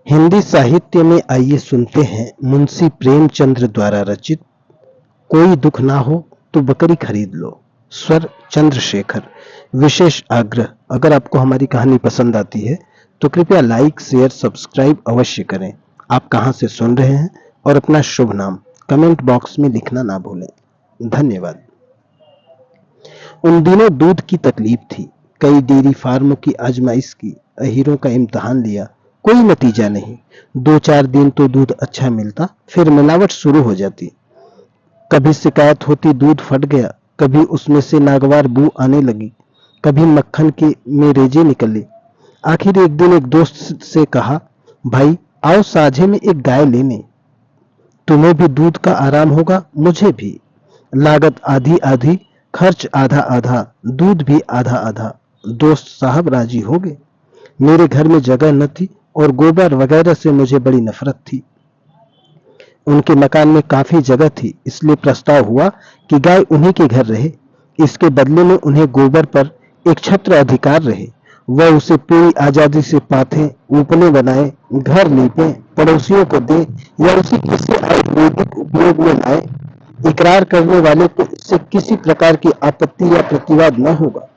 हिंदी साहित्य में आइए सुनते हैं मुंशी प्रेमचंद्र द्वारा रचित कोई दुख ना हो तो बकरी खरीद लो। स्वर चंद्रशेखर। विशेष आग्रह, अगर आपको हमारी कहानी पसंद आती है तो कृपया लाइक शेयर सब्सक्राइब अवश्य करें। आप कहां से सुन रहे हैं और अपना शुभ नाम कमेंट बॉक्स में लिखना ना भूलें। धन्यवाद। उन दिनों दूध की तकलीफ थी। कई डेयरी फार्मों की आजमाइश की, अहीरों का इम्तिहान लिया, कोई नतीजा नहीं। 2-4 दिन तो दूध अच्छा मिलता, फिर मिलावट शुरू हो जाती। कभी शिकायत होती दूध फट गया, कभी उसमें से नागवार बू आने लगी, कभी मक्खन के में रेजे निकले। आखिर एक दिन एक दोस्त से कहा, भाई आओ साझे में एक गाय लेने, तुम्हें भी दूध का आराम होगा, मुझे भी। लागत आधी आधी, खर्च आधा आधा, दूध भी आधा आधा। दोस्त साहब राजी हो गए। मेरे घर में जगह न थी और गोबर वगैरह से मुझे बड़ी नफरत थी। उनके मकान में काफी जगह थी, इसलिए प्रस्ताव हुआ कि गाय उन्हीं के घर रहे। इसके बदले में उन्हें गोबर पर एक छत्र अधिकार रहे। वह उसे पूरी आजादी से पाथे ऊपने बनाए, घर लीपे, पड़ोसियों को दे या उसे किसी आयुर्वेदिक उपयोग में लाए। इकरार करने वाले को इससे किसी प्रकार की आपत्ति या प्रतिवाद न होगा,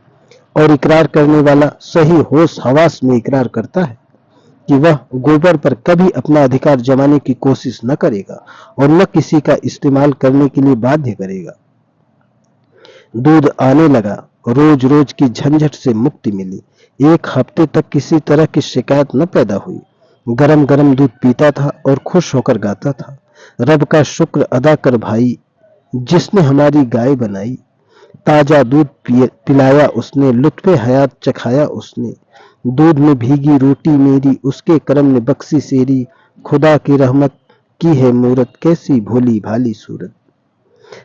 और इकरार करने वाला सही होश हवास में इकरार करता है कि वह गोबर पर कभी अपना अधिकार जमाने की कोशिश न करेगा और न किसी का इस्तेमाल करने के लिए बाध्य करेगा। दूध आने लगा, रोज रोज की झंझट से मुक्ति मिली। एक हफ्ते तक किसी तरह की शिकायत न पैदा हुई। गरम गरम दूध पीता था और खुश होकर गाता था, रब का शुक्र अदा कर भाई जिसने हमारी गाय बनाई। ताजा दूध पिलाया उसने, लुत्फे हयात चखाया उसने। दूध में भीगी रोटी मेरी, उसके करम ने बख्शी सेरी। खुदा की रहमत की है मूरत, कैसी भोली भाली सूरत।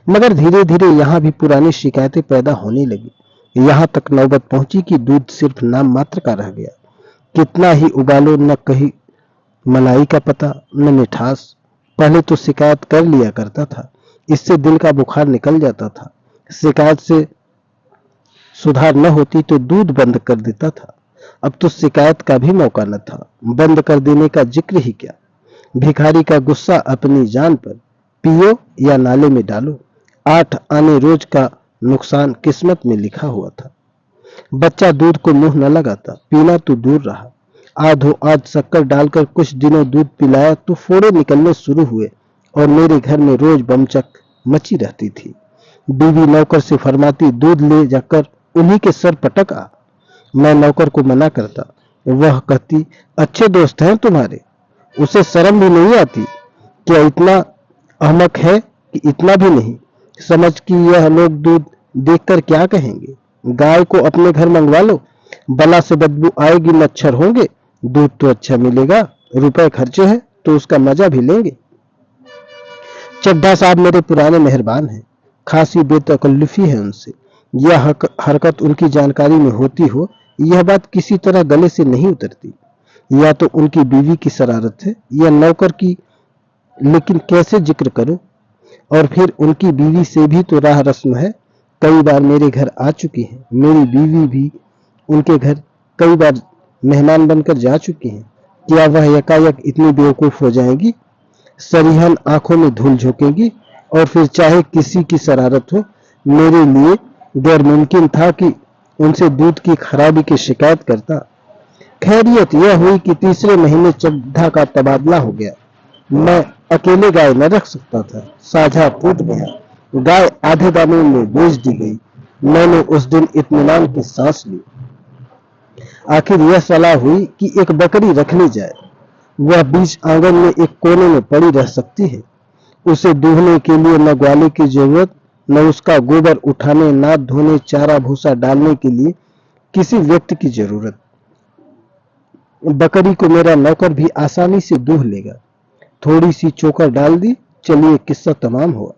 मगर धीरे धीरे यहाँ भी पुरानी शिकायतें पैदा होने लगी। यहाँ तक नौबत पहुंची कि दूध सिर्फ नाम मात्र का रह गया। कितना ही उबालो, न कहीं मलाई का पता, न मिठास। पहले तो शिकायत कर लिया करता था, इससे दिल का बुखार निकल जाता था। शिकायत से सुधार न होती तो दूध बंद कर देता था। अब तो शिकायत का भी मौका न था, बंद कर देने का जिक्र ही क्या। भिखारी का गुस्सा अपनी जान पर, पियो या नाले में डालो। 8 आने रोज का नुकसान किस्मत में लिखा हुआ था। बच्चा दूध को मुंह न लगाता, पीना तो दूर रहा। आधो आध शक्कर डालकर कुछ दिनों दूध पिलाया तो फोड़े निकलने शुरू हुए और मेरे घर में रोज बमचक मची रहती थी। बीवी नौकर से फरमाती, दूध ले जाकर उन्हीं के सर पटक आ। मैं नौकर को मना करता, वह कहती, अच्छे दोस्त हैं तुम्हारे, उसे शर्म भी नहीं आती क्या? इतना अहमक है कि इतना भी नहीं समझ कि यह लोग दूध देखकर क्या कहेंगे। गाय को अपने घर मंगवा लो, बला से बदबू आएगी, मच्छर होंगे, दूध तो अच्छा मिलेगा, रुपए खर्चे हैं तो उसका मजा भी लेंगे। चड्ढा साहब मेरे पुराने मेहरबान हैं, खासी बेतकल्लुफी है उनसे। यह हरकत उनकी जानकारी में होती हो, यह बात किसी तरह गले से नहीं उतरती। या तो उनकी बीवी की शरारत है या नौकर की, लेकिन कैसे जिक्र करूं। और फिर उनकी बीवी से भी तो राह रस्म है। कई बार मेरे घर आ चुकी है, मेरी बीवी भी उनके घर कई बार मेहमान बनकर जा चुकी हैं। क्या वह यकायक इतनी बेवकूफ हो जाएंगी? सरीहन आंखों में धूल झोंकेगी और फिर चाहे किसी की शरारत हो, मेरे लिए गैर मुमकिन था कि उनसे दूध की खराबी की शिकायत करता। खैरियत यह हुई कि तीसरे महीने चड्ढा का तबादला हो गया। मैं अकेले गाय न रख सकता था, साझा टूट गया। गाय आधे दामों में बेच दी गई। मैंने उस दिन इत्मीनान की सांस ली। आखिर यह सलाह हुई कि एक बकरी रख ली जाए। वह बीच आंगन में एक कोने में पड़ी रह सकती है। उसे दूहने के लिए न ग्वाले की जरूरत, न उसका गोबर उठाने, नाद धोने, चारा भूसा डालने के लिए किसी व्यक्ति की जरूरत। बकरी को मेरा नौकर भी आसानी से दूह लेगा। थोड़ी सी चोकर डाल दी, चलिए किस्सा तमाम हुआ।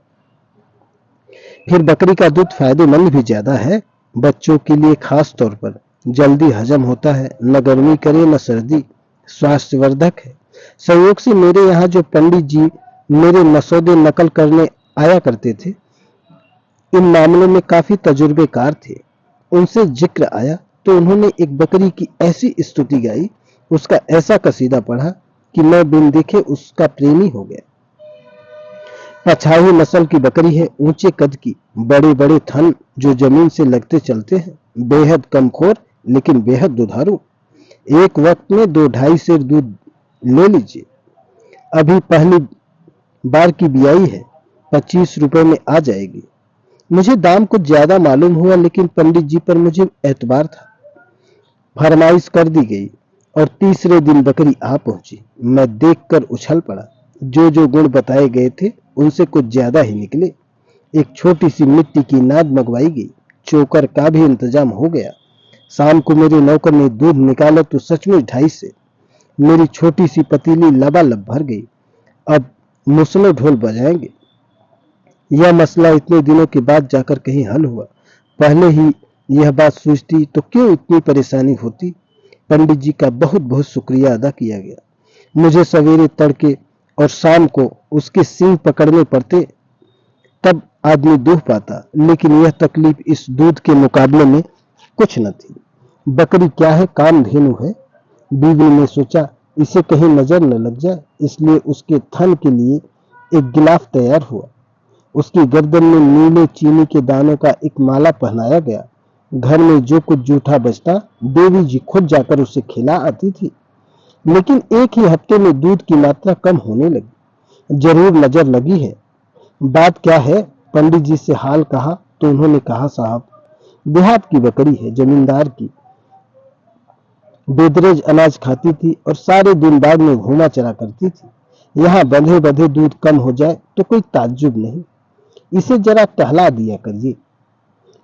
फिर बकरी का दूध फायदेमंद भी ज्यादा है, बच्चों के लिए खास तौर पर। जल्दी हजम होता है, न गर्मी करे न सर्दी, स्वास्थ्यवर्धक है। संयोग से मेरे यहाँ जो पंडित जी मेरे मसौदे नकल करने आया करते थे, इन मामलों में काफी तजुर्बेकार थे। उनसे जिक्र आया तो उन्होंने एक बकरी की ऐसी स्तुति गाई, उसका ऐसा कसीदा पढ़ा कि मैं बिन देखे उसका प्रेमी हो गया। पछाही नस्ल की बकरी है, ऊंचे कद की, बड़े बड़े थन जो जमीन से लगते चलते हैं, बेहद कमखोर लेकिन बेहद दुधारू। एक वक्त में 2-2.5 सेर दूध ले लीजिए। अभी पहली बार की बियाई है, 25 रुपए में आ जाएगी। मुझे दाम कुछ ज्यादा मालूम हुआ, लेकिन पंडित जी पर मुझे एतबार था। फरमाइश कर दी गई और तीसरे दिन बकरी आ पहुंची। मैं देखकर उछल पड़ा। जो जो गुण बताए गए थे उनसे कुछ ज्यादा ही निकले। एक छोटी सी मिट्टी की नाद मंगवाई गई। चोकर का भी इंतजाम हो गया। शाम को मेरे नौकर ने दूध निकाला तो सचमुच 2.5 सेर। मेरी छोटी सी पतीली लबालब भर गई। अब मुसलो ढोल बजाएंगे। यह मसला इतने दिनों के बाद जाकर कहीं हल हुआ। पहले ही यह बात सूझती तो क्यों इतनी परेशानी होती। पंडित जी का बहुत बहुत शुक्रिया अदा किया गया। मुझे सवेरे तड़के और शाम को उसके सींग पकड़ने पड़ते, तब आदमी दूह पाता, लेकिन यह तकलीफ इस दूध के मुकाबले में कुछ न थी। बकरी क्या है, कामधेनु है। बीवी ने सोचा इसे कहीं नजर न लग जाए, इसलिए उसके थन के लिए एक गिलाफ तैयार हुआ। उसकी गर्दन में नीले चीनी के दानों का एक माला पहनाया गया। घर में जो कुछ जूठा बचता देवी जी खुद जाकर उसे खिला आती थी। लेकिन एक ही हफ्ते में दूध की मात्रा कम होने लगी। जरूर नजर लगी है। बात क्या है, पंडित जी से हाल कहा तो उन्होंने कहा, साहब देहात की बकरी है, जमींदार की, बेदरेज अनाज खाती थी और सारे दिन बाग में घूमा चरा करती थी। यहाँ बंधे बंधे दूध कम हो जाए तो कोई ताज्जुब नहीं। इसे जरा टहला दिया करिए।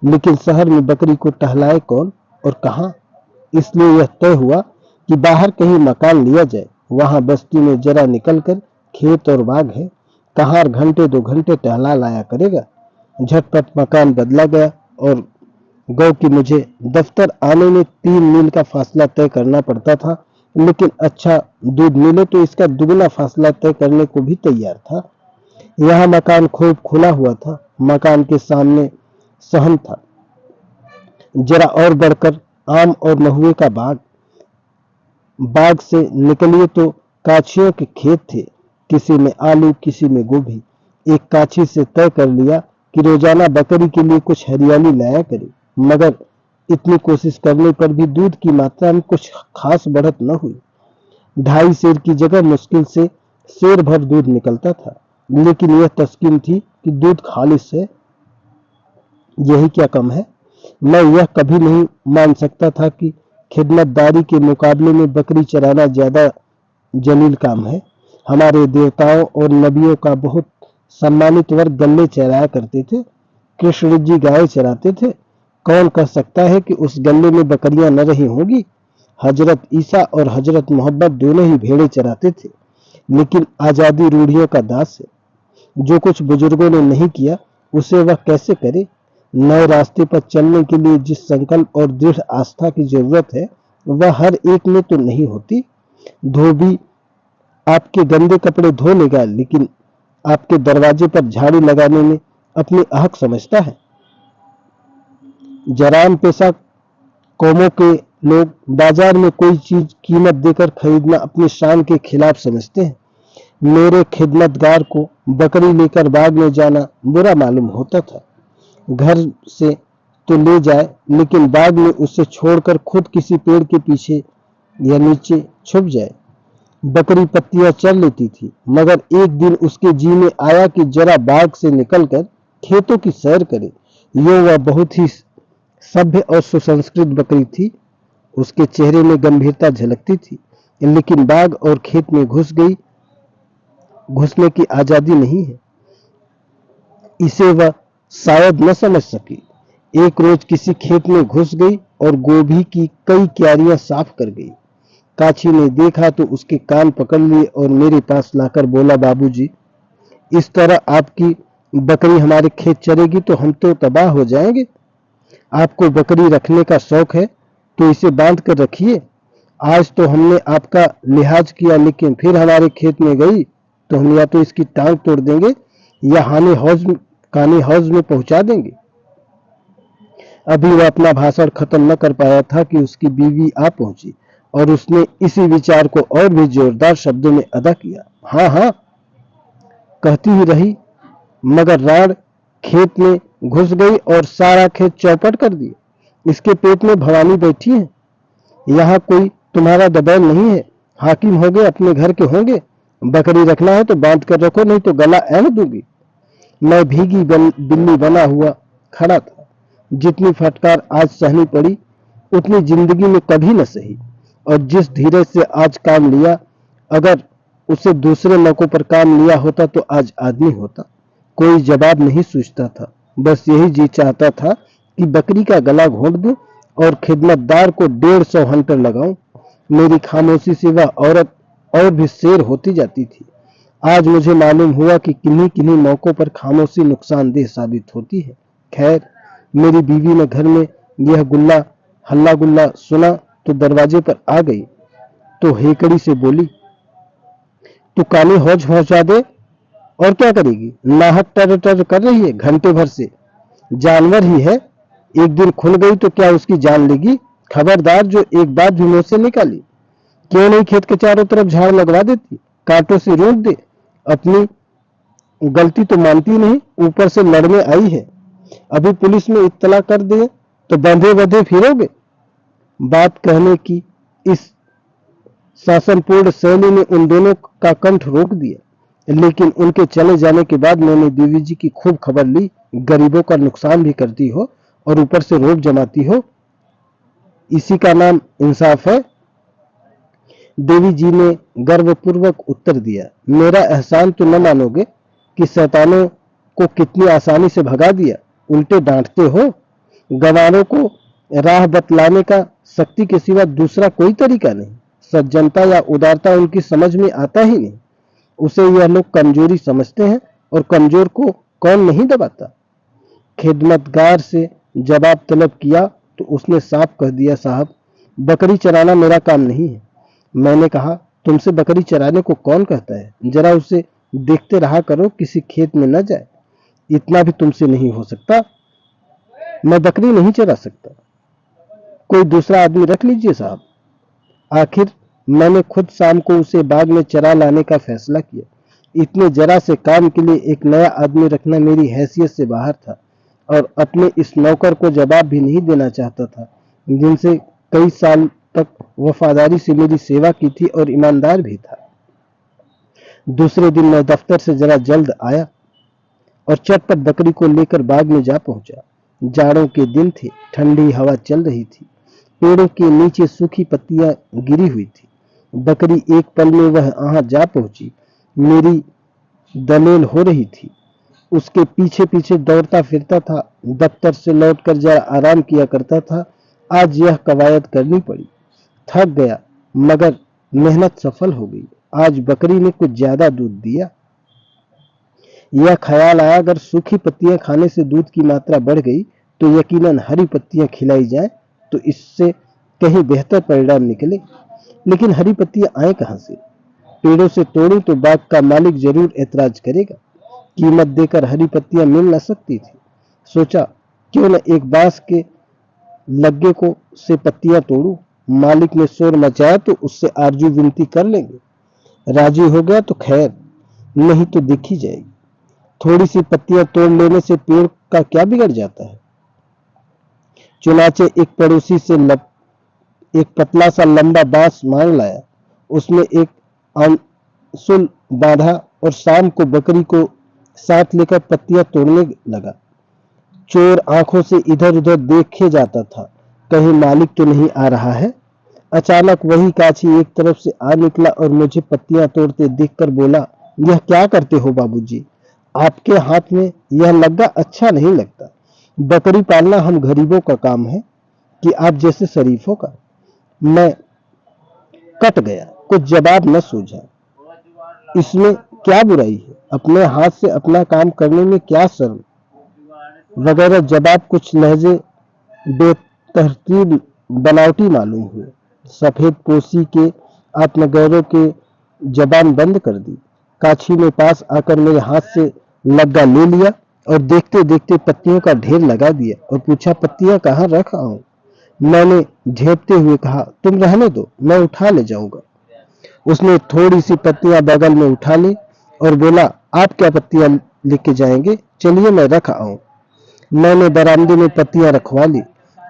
लेकिन शहर में बकरी को टहलाए कौन और कहां, इसलिए यह तय हुआ कि बाहर कहीं मकान लिया जाए। वहां बस्ती में जरा निकलकर खेत और बाग है, कहार घंटे 2 घंटे टहला लाया करेगा। झटपट मकान बदला गया और गौ कि मुझे दफ्तर आने में 3 मील का फासला तय करना पड़ता था, लेकिन अच्छा दूध मिले तो इसका दुगना फासला तय करने को भी तैयार था। यहाँ मकान खूब खुला हुआ था। मकान के सामने सहन था, जरा और बढ़कर आम और महुए का बाग। बाग से निकलिए तो काछियों के खेत थे, किसी में आलू किसी में गोभी। एक काछी से तय कर लिया कि रोजाना बकरी के लिए कुछ हरियाली लाया करे, मगर इतनी कोशिश करने पर भी दूध की मात्रा में कुछ खास बढ़त न हुई। 2.5 सेर की जगह मुश्किल से सेर भर दूध निकलता था, लेकिन यह तस्कीन थी कि दूध खालिश है, यही क्या कम है। मैं यह कभी नहीं मान सकता था कि खिदमतदारी के मुकाबले में बकरी चराना ज्यादा जलील काम है। हमारे देवताओं और नबियों का बहुत सम्मानित वर्ग गल्ले चराया करते थे, कृष्ण जी गाय चराते थे। कौन कह सकता है कि उस गल्ले में बकरियां न रही होंगी। हजरत ईसा और हजरत मोहब्बत दोनों ही भेड़े चराते थे। लेकिन आजादी रूढ़ियों का दास है। जो कुछ बुजुर्गों ने नहीं किया उसे वह कैसे करे। नए रास्ते पर चलने के लिए जिस संकल्प और दृढ़ आस्था की जरूरत है वह हर एक में तो नहीं होती। धोबी आपके गंदे कपड़े धो लेगा, लेकिन आपके दरवाजे पर झाड़ू लगाने में अपनी अहक समझता है। जराम पेशा कौमों के लोग बाजार में कोई चीज कीमत देकर खरीदना अपनी शान के खिलाफ समझते हैं। मेरे खिदमतगार को बकरी लेकर बाग में जाना बुरा मालूम होता था। घर से तो ले जाए, लेकिन बाग में उसे छोड़कर खुद किसी पेड़ के पीछे या नीचे छुप जाए। बकरी पत्तियां चर लेती थी, मगर एक दिन उसके जी में आया कि जरा बाग से निकलकर खेतों की सैर करे। यो वह बहुत ही सभ्य और सुसंस्कृत बकरी थी। उसके चेहरे में गंभीरता झलकती थी, लेकिन बाग और खेत में घुसने की आजादी नहीं है। इसे वह शायद न समझ सकी। एक रोज किसी खेत में घुस गई और गोभी की कई क्यारियां साफ कर गई। काछी ने देखा तो उसके कान पकड़ लिए और मेरे पास लाकर बोला, बाबूजी, इस तरह आपकी बकरी हमारे खेत चरेगी तो हम तो तबाह हो जाएंगे। आपको बकरी रखने का शौक है तो इसे बांध कर रखिए। आज तो हमने आपका लिहाज किया, लेकिन फिर हमारे खेत में गई तो हम या तो इसकी टांग तोड़ देंगे या काने हौज में पहुंचा देंगे। अभी वह अपना भाषण खत्म न कर पाया था कि उसकी बीवी आ पहुंची। और उसने इसी विचार को और भी जोरदार शब्दों में अदा किया। हाँ हाँ कहती ही रही, मगर राण खेत में घुस गई और सारा खेत चौपट कर दिया। इसके पेट में भवानी बैठी है। यहाँ कोई तुम्हारा दबैल नहीं है। हाकिम होगे, अपने घर के होंगे। बकरी रखना है तो बांध कर रखो, नहीं तो गला ऐन दूंगी। मैं भीगी बिल्ली बना हुआ खड़ा था। जितनी फटकार आज सहनी पड़ी उतनी जिंदगी में कभी न सही। और जिस धीरज से आज काम लिया, अगर उसे दूसरे मौकों पर काम लिया होता तो आज आदमी होता। कोई जवाब नहीं सूझता था। बस यही जी चाहता था कि बकरी का गला घोंट दूं और खिदमतदार को 150 हंटर लगाऊं। मेरी खामोशी से वह औरत और भी शेर होती जाती थी। आज मुझे मालूम हुआ कि किन्हीं किन्हीं मौकों पर खामोशी नुकसानदेह साबित होती है। खैर, मेरी बीवी ने घर में यह हल्ला गुल्ला सुना तो दरवाजे पर आ गई तो हेकड़ी से बोली, तू काली हौज पहुंचा दे और क्या करेगी? नाहक टर टर कर रही है घंटे भर से। जानवर ही है, एक दिन खुल गई तो क्या उसकी जान लेगी? खबरदार, जो एक बात भी मुंह से निकाली। क्यों नहीं खेत के चारों तरफ झाड़ लगवा देती, कांटों से रोक दे। अपनी गलती तो मानती नहीं, ऊपर से लड़ने आई है। अभी पुलिस में इत्तला कर दे तो बंधे बंधे फिरोगे। बात कहने की इस शासनपूर्ण शैली ने उन दोनों का कंठ रोक दिया। लेकिन उनके चले जाने के बाद मैंने देवी जी की खूब खबर ली। गरीबों का नुकसान भी करती हो और ऊपर से रोक जमाती हो, इसी का नाम इंसाफ है। देवी जी ने गर्वपूर्वक उत्तर दिया, मेरा एहसान तो न मानोगे कि शैतानों को कितनी आसानी से भगा दिया। उल्टे डांटते हो। गंवारों को राह बतलाने का शक्ति के सिवा दूसरा कोई तरीका नहीं। सज्जनता या उदारता उनकी समझ में आता ही नहीं। उसे यह लोग कमजोरी समझते हैं और कमजोर को कौन नहीं दबाता। खिदमतगार से जवाब तलब किया तो उसने साफ कह दिया, साहब, बकरी चराना मेरा काम नहीं है। मैंने कहा, तुमसे बकरी चराने को कौन कहता है? जरा उसे देखते रहा करो, किसी खेत में न जाए। इतना भी तुमसे नहीं हो सकता। मैं बकरी नहीं चरा सकता। कोई दूसरा आदमी रख लीजिए साहब। आखिर मैंने खुद शाम को उसे बाग में चरा लाने का फैसला किया। इतने जरा से काम के लिए एक नया आदमी रखना मेरी हैसियत से बाहर था और अपने इस नौकर को जवाब भी नहीं देना चाहता था, जिनसे कई साल तक वफादारी से मेरी सेवा की थी और ईमानदार भी था। दूसरे दिन मैं दफ्तर से जरा जल्द आया और चटपट बकरी को लेकर बाग में जा पहुंचा। जाड़ों के दिन थे, ठंडी हवा चल रही थी। पेड़ों के नीचे सूखी पत्तियां गिरी हुई थी। बकरी एक पल में वह वहां जा पहुंची। मेरी दलेल हो रही थी। उसके पीछे पीछे दौड़ता फिरता था। दफ्तर से लौटकर जरा आराम किया करता था। आज यह कवायद करनी पड़ी। थक गया, मगर मेहनत सफल हो गई। आज बकरी ने कुछ ज्यादा दूध दिया। यह ख्याल आया, अगर सूखी पत्तियां खाने से दूध की मात्रा बढ़ गई तो यकीनन हरी पत्तियां खिलाई जाएं तो इससे कहीं बेहतर परिणाम निकले। लेकिन हरी पत्तियां आए कहां से? पेड़ों से तोड़ूं तो बाग का मालिक जरूर ऐतराज करेगा। कीमत देकर हरी पत्तियां मिल न सकती थी। सोचा, क्यों न एक बांस के लग्गे को से पत्तियां तोड़ूं। मालिक ने शोर मचाया तो उससे आरजू विनती कर लेंगे। राजी हो गया तो खैर, नहीं तो देखी जाएगी। थोड़ी सी पत्तियां तोड़ लेने से पेड़ का क्या बिगड़ जाता है। चुनाचे एक पड़ोसी से एक पतला सा लंबा बांस मांग लाया। उसमें एक अंसुल बांधा और शाम को बकरी को साथ लेकर पत्तियां तोड़ने लगा। चोर आंखों से इधर उधर देखे जाता था, कहीं मालिक तो नहीं आ रहा है। अचानक वही काछी एक तरफ से आ निकला और मुझे पत्तियां तोड़ते देखकर बोला, यह क्या करते हो बाबूजी? आपके हाथ में यह लग्गा अच्छा नहीं लगता। बकरी पालना हम गरीबों का काम है कि आप जैसे शरीफों का। मैं कट गया, कुछ जवाब न सूझा। इसमें क्या बुराई है? अपने हाथ से अपना काम करने में क्या शर्म? वगैरह जवाब कुछ लहजे बेतरतीब बनावटी मालूम हुए। सफेद पोशी के आत्मगौरव के जबान बंद कर दी। काछी ने पास आकर मेरे हाथ से लग्गा ले लिया और देखते देखते पत्तियों का ढेर लगा दिया और पूछा, पत्तियां कहाँ रख आऊं? मैंने झेपते हुए कहा, तुम रहने दो, मैं उठा ले जाऊंगा। उसने थोड़ी सी पत्तियां बगल में उठा ली और बोला, आप क्या पत्तियां लेके जाएंगे, चलिए मैं रख आऊं। मैंने बरामदे में पत्तियां रखवा ली।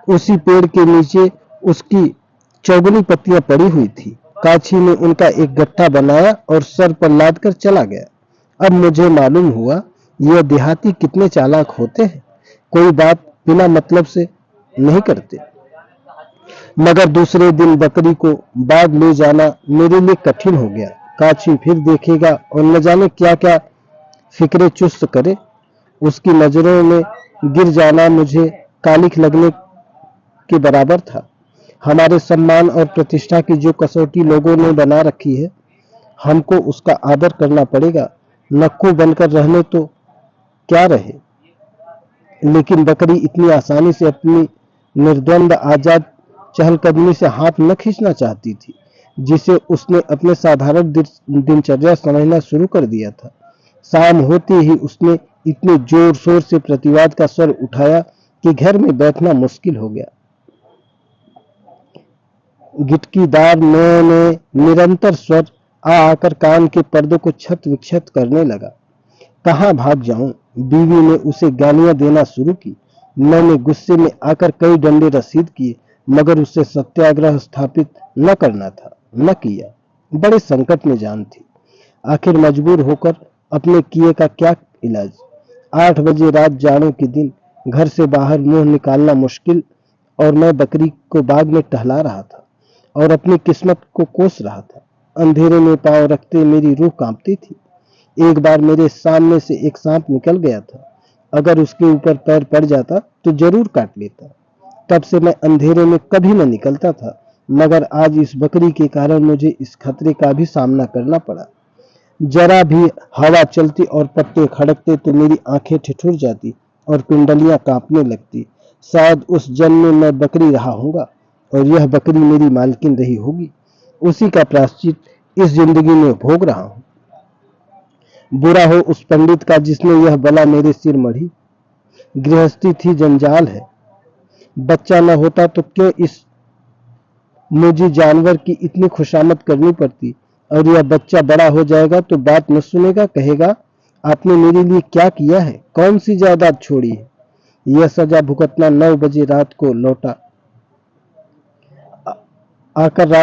उसी पेड़ के नीचे उसकी चौगुनी पत्तियां पड़ी हुई थी। काछी ने उनका एक गट्ठा बनाया और सर पर लाद कर चला गया। अब मुझे मालूम हुआ यह देहाती कितने चालाक होते हैं, कोई बात बिना मतलब से नहीं करते। मगर दूसरे दिन बकरी को बाग ले जाना मेरे लिए कठिन हो गया। काछी फिर देखेगा और न जाने क्या क्या फिक्रे चुस्त करे। उसकी नजरों में गिर जाना मुझे कालिख लगने के बराबर था। हमारे सम्मान और प्रतिष्ठा की जो कसौटी लोगों ने बना रखी है, हमको उसका आदर करना पड़ेगा। नक्कू बनकर रहने तो क्या रहे, लेकिन बकरी इतनी आसानी से अपनी निर्द्वंद आजाद चहलकदमी से हाथ न खींचना चाहती थी, जिसे उसने अपने साधारण दिनचर्या समझना शुरू कर दिया था। शाम होते ही उसने इतने जोर शोर से प्रतिवाद का स्वर उठाया कि घर में बैठना मुश्किल हो गया। गिटकीदार ने निरंतर स्वर आकर कान के पर्दों को छत विक्षत करने लगा। कहाँ भाग जाऊं? बीवी ने उसे गालियां देना शुरू की। मैंने गुस्से में आकर कई डंडे रसीद किए, मगर उससे सत्याग्रह स्थापित न करना था, न किया। बड़े संकट में जान थी। आखिर मजबूर होकर अपने किए का क्या इलाज। 8 बजे रात जाड़ों के दिन घर से बाहर मुंह निकालना मुश्किल, और मैं बकरी को बाग में टहला रहा था और अपनी किस्मत को कोस रहा था। अंधेरे में पांव रखते मेरी रूह कांपती थी। एक बार मेरे सामने से एक सांप निकल गया था। अगर उसके ऊपर पैर पड़ जाता तो जरूर काट लेता। तब से मैं अंधेरे में कभी न निकलता था, मगर आज इस बकरी के कारण मुझे इस खतरे का भी सामना करना पड़ा। जरा भी हवा चलती और पत्ते खड़कते तो मेरी आंखें ठिठुर जाती और पिंडलियां कांपने लगती। शायद उस जन्म में मैं बकरी रहा हूंगा और यह बकरी मेरी मालकिन रही होगी। उसी का प्रायश्चित इस जिंदगी में भोग रहा हूं। बुरा हो उस पंडित का जिसने यह बला मेरे सिर मढ़ी। गृहस्थी थी जंजाल है। बच्चा न होता तो क्यों इस मुझे जानवर की इतनी खुशामद करनी पड़ती, और यह बच्चा बड़ा हो जाएगा तो बात न सुनेगा, कहेगा आपने मेरे लिए क्या किया है, कौन सी जायदाद छोड़ी है। यह सजा भुगतना 9 बजे रात को लौटा आकर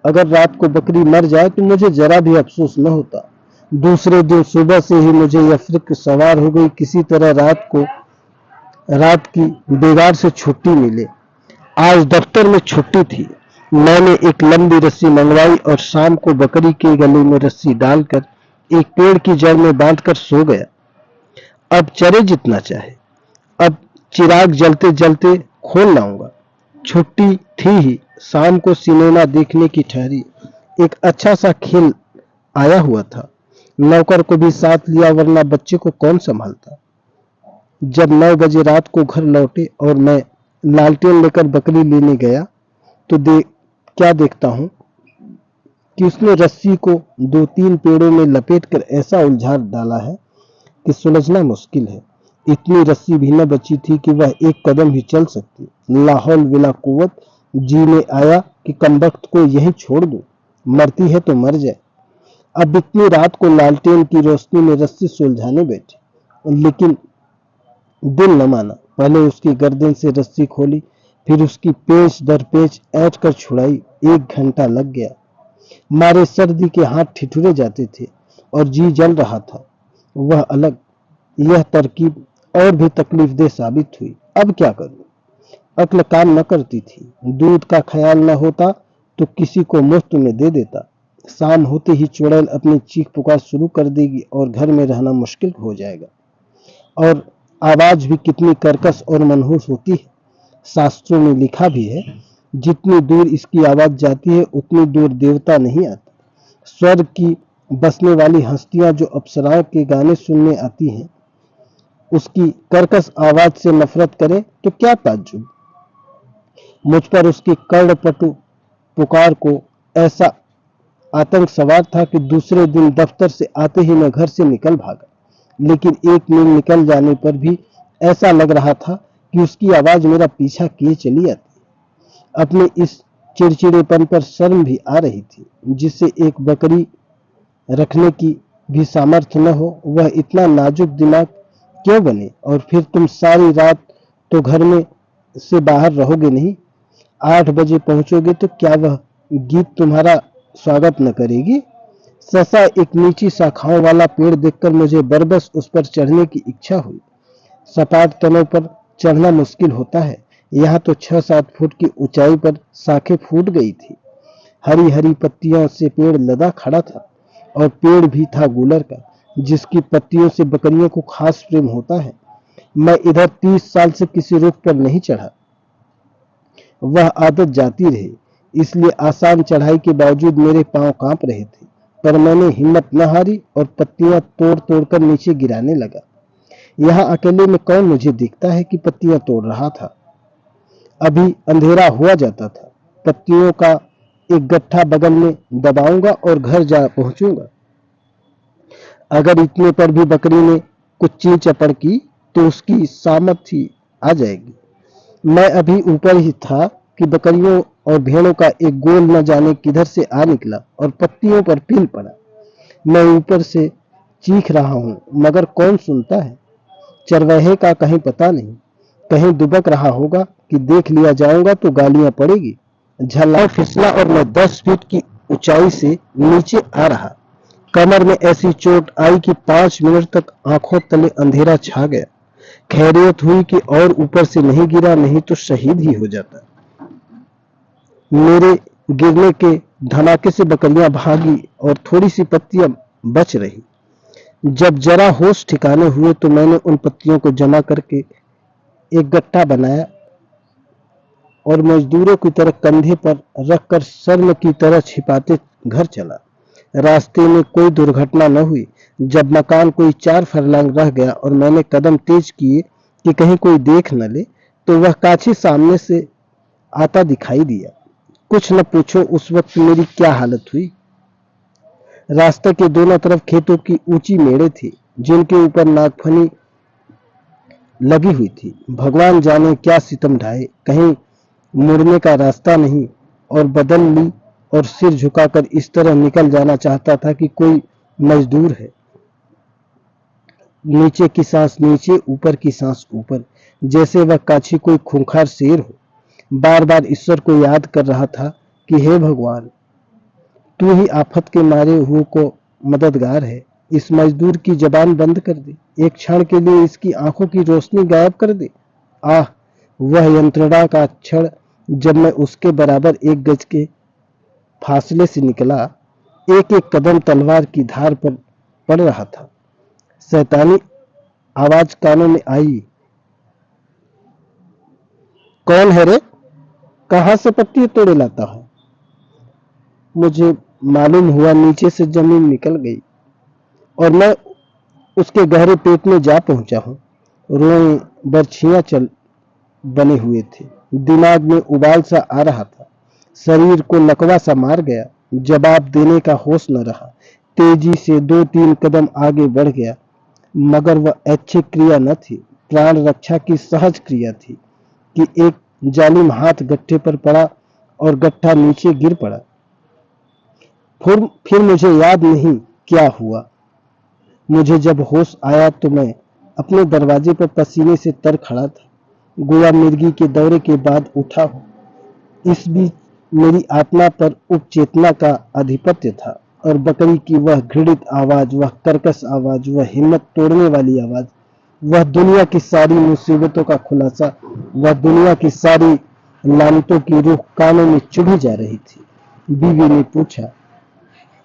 अगर रात को बकरी मर जाए तो मुझे जरा भी अफसोस न होता। दूसरे दिन सुबह से ही मुझे यह फिक्र सवार हो गई, किसी तरह रात की बेगार से छुट्टी मिले। आज दफ्तर में छुट्टी थी। मैंने एक लंबी रस्सी मंगवाई और शाम को बकरी के गले में रस्सी डालकर एक पेड़ की जड़ में बांधकर सो गया। अब चरे जितना चाहे, अब चिराग जलते जलते खोल लाऊंगा। छुट्टी थी ही। शाम को सिनेमा देखने की ठहरी। एक अच्छा सा खेल आया हुआ था। नौकर को भी साथ लिया, वरना बच्चे को कौन संभालता। जब 9 बजे रात को घर लौटे और मैं लालटेन लेकर बकरी लेने गया तो क्या देखता हूं कि उसने रस्सी को 2-3 पेड़ों में लपेटकर ऐसा उलझा डाला है कि सुलझना मुश्किल है। इतनी रस्सी भी न बची थी कि वह एक कदम भी चल सकती। लाहौल विला कुव्वत जी में आया कि कमबख्त को यहीं छोड़ दूं, मरती है तो मर जाए। अब इतनी रात को लालटेन की रोशनी में रस्सी सुलझाने बैठे, लेकिन दिल न माना। पहले उसकी गर्दन से रस्सी खोली, फिर उसकी पेच दर पेच ऐंठ कर छुड़ाई। 1 घंटा लग गया। मारे सर्दी के हाथ ठिठुरे जाते थे और जी जल रहा था। वह अलग, यह तरकीब और भी तकलीफदेह साबित हुई। अब क्या करूं? अक्ल काम न करती थी। दूध का ख्याल न होता तो किसी को मुफ्त में दे देता। शाम होते ही चुड़ैल अपनी चीख पुकार शुरू कर देगी और घर में रहना मुश्किल हो जाएगा। और आवाज भी कितनी कर्कश और मनहूस होती है। शास्त्रों में लिखा भी है, जितनी दूर इसकी आवाज जाती है उतनी दूर देवता नहीं आते। स्वर्ग की बसने वाली हस्तियां जो अप्सराओं के गाने सुनने आती हैं, उसकी कर्कश आवाज से नफरत करें तो क्या ताज्जुब। मुझ पर उसकी कर्णपटु पुकार को ऐसा आतंक सवार था कि दूसरे दिन दफ्तर से आते ही मैं घर से निकल भागा। लेकिन 1 मील निकल जाने पर भी ऐसा लग रहा था कि उसकी आवाज मेरा पीछा किए चली आती। अपने इस चिड़चिड़ेपन पर शर्म भी आ रही थी। जिससे एक बकरी रखने की भी सामर्थ्य न हो, वह इतना नाजुक दिमाग क्यों बने? और फिर तुम सारी रात तो घर में से बाहर रहोगे नहीं? 8 बजे पहुंचोगे तो क्या वह गीत तुम्हारा स्वागत न करेगी? सहसा एक नीची शाखाओं वाला पेड़ देखकर मुझे बरबस उस पर चढ़ने की इच्छा हुई। सपाट तनों पर चढ़ना मुश्किल होता है, यहाँ तो 6-7 फुट की ऊंचाई पर शाखें फूट गई थी। हरी हरी पत्तियों से पेड़ लदा खड़ा था, और पेड़ भी था गूलर का, जिसकी पत्तियों से बकरियों को खास प्रेम होता है। मैं इधर 30 साल से किसी रुख पर नहीं चढ़ा। वह आदत जाती रही, इसलिए आसान चढ़ाई के बावजूद मेरे पांव कांप रहे थे। पर मैंने हिम्मत न हारी और पत्तियां तोड़ तोड़कर नीचे गिराने लगा। यहाँ अकेले में कौन मुझे दिखता है कि पत्तियां तोड़ रहा था? अभी अंधेरा हुआ जाता था। पत्तियों का एक गट्ठा बगल में दबाऊंगा और घर जा पहुंचूंगा। अगर इतने पर भी बकरी ने कुछ चीं चपड़ की तो उसकी सामत ही आ जाएगी। मैं अभी ऊपर ही था कि बकरियों और भेड़ों का एक गोल न जाने किधर से आ निकला और पत्तियों पर पील पड़ा। मैं ऊपर से चीख रहा हूँ, मगर कौन सुनता है? चरवाहे का कहीं पता नहीं। कहीं दुबक रहा होगा कि देख लिया जाऊंगा तो गालियां पड़ेगी। झल्ला फिसला और मैं 10 फीट की ऊंचाई से नीचे आ रहा। कमर में ऐसी चोट आई कि 5 मिनट तक आंखों तले अंधेरा छा गया। खैरियत हुई कि और ऊपर से नहीं गिरा, नहीं तो शहीद ही हो जाता। मेरे गिरने के धमाके से बकरियां भागी और थोड़ी सी पत्तियां बच रही। जब जरा होश ठिकाने हुए तो मैंने उन पत्तियों को जमा करके एक गट्टा बनाया और मजदूरों की तरह कंधे पर रखकर शर्म की तरह छिपाते घर चला। रास्ते में कोई दुर्घटना न हुई। जब मकान कोई 4 फरलांग रह गया और मैंने कदम तेज किए कि कहीं कोई देख न ले, तो वह काछी सामने से आता दिखाई दिया। कुछ न पूछो उस वक्त मेरी क्या हालत हुई। रास्ते के दोनों तरफ खेतों की ऊंची मेड़े थी, जिनके ऊपर नागफनी लगी हुई थी। भगवान जाने क्या सितम ढाए। कहीं मुड़ने का रास्ता नहीं, और बदल ली और सिर झुकाकर इस तरह निकल जाना चाहता था कि कोई मजदूर है। नीचे की सांस नीचे, ऊपर की सांस ऊपर, जैसे वह काछी कोई खूंखार शेर हो। बार बार ईश्वर को याद कर रहा था कि हे भगवान, तू ही आफत के मारे हुए को मददगार है। इस मजदूर की जबान बंद कर दे। एक क्षण के लिए इसकी आंखों की रोशनी गायब कर दे। आह, वह यंत्रणा का क्षण जब मैं उसके बराबर 1 गज के फासले से निकला। एक एक कदम तलवार की धार पर पड़ रहा था। शैतानी आवाज कानों में आई, कौन है रे? कहां से पत्ती तोड़े लाता है? मुझे मालूम हुआ नीचे से जमीन निकल गई और मैं उसके गहरे पेट में जा पहुंचा हूं। रोए बरछियां चल बने हुए थे। दिमाग में उबाल सा आ रहा था। शरीर को लकवा सा मार गया। जवाब देने का होश न रहा। तेजी से 2-3 कदम आगे बढ़ गया, मगर वह ऐच्छिक क्रिया न थी, प्राण रक्षा की सहज क्रिया थी कि एक जालिम हाथ गट्ठे पर पड़ा और गट्ठा नीचे गिर पड़ा। फिर मुझे याद नहीं क्या हुआ। मुझे जब होश आया तो मैं अपने दरवाजे पर पसीने से तर खड़ा था, गोया मिर्गी के दौरे के बाद उठा हूं। इस बीच मेरी आत्मा पर उपचेतना का आधिपत्य था, और बकरी की वह घृणित आवाज, वह कर्कश आवाज, वह हिम्मत तोड़ने वाली आवाज, वह दुनिया की सारी मुसीबतों का खुलासा, वह दुनिया की सारी लानतों की रूह कानों में चुभी जा रही थी। बीवी ने पूछा,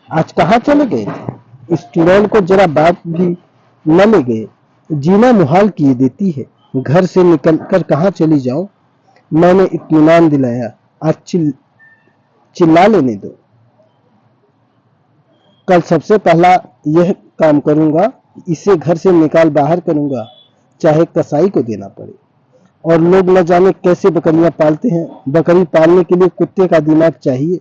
आज कहाँ चले गए थे? इस चुड़ैल को जरा बात भी न ले गए। जीना मुहाल किए देती है। घर से निकल कर कहाँ चली जाओ? मैंने इत्मीनान दिलाया। आज चिल्ला लेने दो। कल सबसे पहला यह काम करूंगा, इसे घर से निकाल बाहर करूंगा, चाहे कसाई को देना पड़े। और लोग न जाने कैसे बकरियां पालते हैं। बकरी पालने के लिए कुत्ते का दिमाग चाहिए।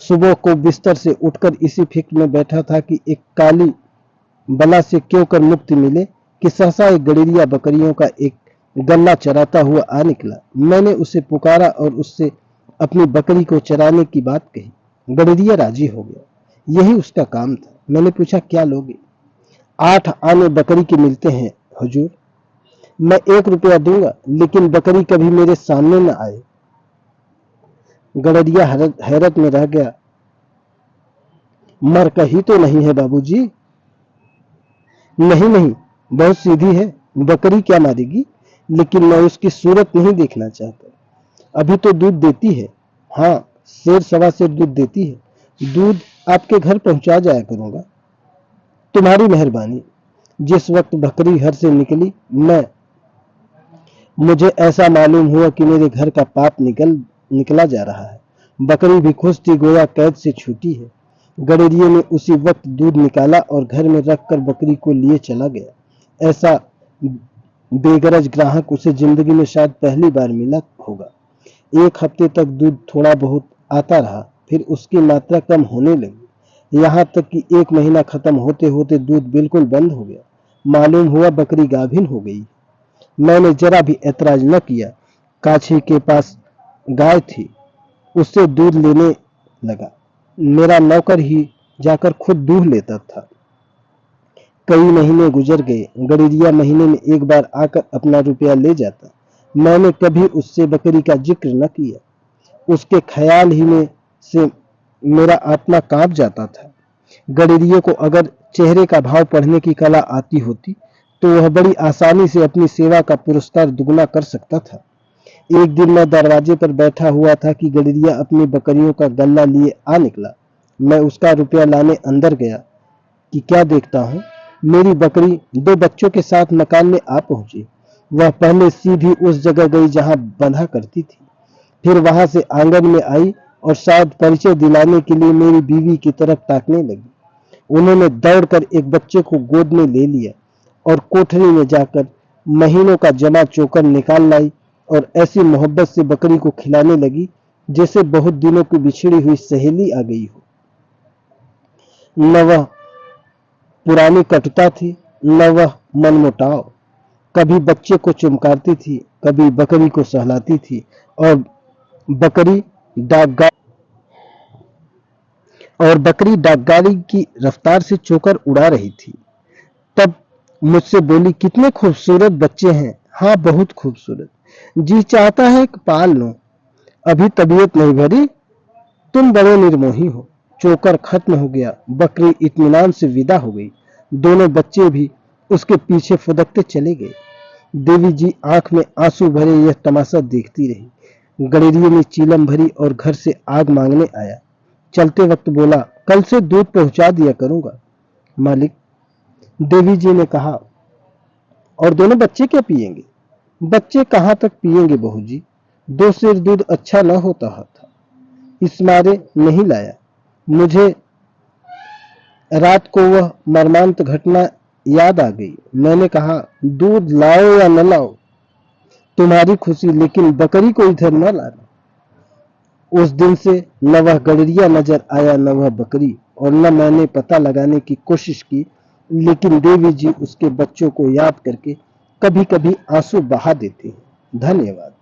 सुबह को बिस्तर से उठकर इसी फिक्र में बैठा था कि एक काली बला से क्यों कर मुक्ति मिले कि सहसा एक गड़ेरिया बकरियों का एक गन्ना चराता हुआ आ निकला। मैंने उसे पुकारा और उससे अपनी बकरी को चराने की बात कही। गडरिया राजी हो गया, यही उसका काम था। मैंने पूछा, क्या लोगे? 8 आने बकरी के मिलते हैं हुजूर। मैं 1 रुपया दूंगा, लेकिन बकरी कभी मेरे सामने न आए। गडरिया हैरत में रह गया। मर कही तो नहीं है बाबूजी? नहीं नहीं, बहुत सीधी है, बकरी क्या मारेगी, लेकिन मैं उसकी सूरत नहीं देखना चाहता। अभी तो दूध देती है। हाँ, सेर सवा सेर दूध देती है। दूध आपके घर पहुंचा जाया करूंगा। तुम्हारी मेहरबानी। जिस वक्त बकरी घर से निकली, मुझे ऐसा मालूम हुआ कि मेरे घर का पाप निकला जा रहा है। बकरी भी खुश थी, गोया कैद से छूटी है। गडरिये ने उसी वक्त दूध निकाला और घर में रखकर बकरी को लिए चला गया। ऐसा बेगरज ग्राहक उसे जिंदगी में शायद पहली बार मिला होगा। 1 हफ्ते तक दूध थोड़ा बहुत आता रहा, फिर उसकी मात्रा कम होने लगी, यहाँ तक कि 1 महीना खत्म होते होते दूध बिल्कुल बंद हो गया। मालूम हुआ बकरी गाभिन हो गई। मैंने जरा भी ऐतराज न किया। काछी के पास गाय थी, उससे दूध लेने लगा। मेरा नौकर ही जाकर खुद दूध लेता था। कई महीने गुजर गए। गडरिया महीने में 1 बार आकर अपना रुपया ले जाता। मैंने कभी उससे बकरी का जिक्र न किया। उसके ख्याल ही में से मेरा आत्मा कांप जाता था। गडरिये को अगर चेहरे का भाव पढ़ने की कला आती होती तो वह बड़ी आसानी से अपनी सेवा का पुरस्कार दुगना कर सकता था। एक दिन मैं दरवाजे पर बैठा हुआ था कि गडरिया अपनी बकरियों का गल्ला लिए आ निकला। मैं उसका रुपया लाने अंदर गया कि क्या देखता हूँ, मेरी बकरी 2 बच्चों के साथ मकान में आ पहुंची। वह पहले सीधी उस जगह गई जहां बंधा करती थी, फिर वहां से आंगन में आई और शायद परिचय दिलाने के लिए मेरी बीवी की तरफ ताकने लगी। उन्होंने दौड़कर एक बच्चे को गोद में ले लिया और कोठरी में जाकर महीनों का जमा चोकर निकाल लाई और ऐसी मोहब्बत से बकरी को खिलाने लगी जैसे बहुत दिनों की बिछड़ी हुई सहेली आ गई हो। न वह पुरानी कटुता थी, न वह मनमुटाव। कभी बच्चे को चुमकारती थी, कभी बकरी को सहलाती थी और बकरी डाकगाड़ी की रफ्तार से चोकर उड़ा रही थी। तब मुझसे बोली, कितने खूबसूरत बच्चे हैं। हाँ, बहुत खूबसूरत। जी चाहता है कि पाल लूं। अभी तबीयत नहीं भरी, तुम बड़े निर्मोही हो। चोकर खत्म हो गया। बकरी इत्मीनान से विदा हो गई। दोनों बच्चे भी उसके पीछे फुदकते चले गए। देवी जी आंख में आंसू भरे यह तमाशा देखती रही। गडरिये ने चीलम भरी और घर से आग मांगने आया। चलते वक्त बोला, कल से दूध पहुंचा दिया करूंगा मालिक। देवी जी ने कहा, और दोनों बच्चे क्या पिएंगे? बच्चे कहाँ तक पिएंगे बहू जी, 2 सेर दूध अच्छा न होता था, इस मारे नहीं लाया। मुझे रात को वह मर्मांत घटना याद आ गई। मैंने कहा, दूध लाओ या न लाओ, तुम्हारी खुशी, लेकिन बकरी को इधर न लाना। उस दिन से न वह गडरिया नजर आया, न वह बकरी, और न मैंने पता लगाने की कोशिश की। लेकिन देवी जी उसके बच्चों को याद करके कभी कभी आंसू बहा देती हैं। धन्यवाद।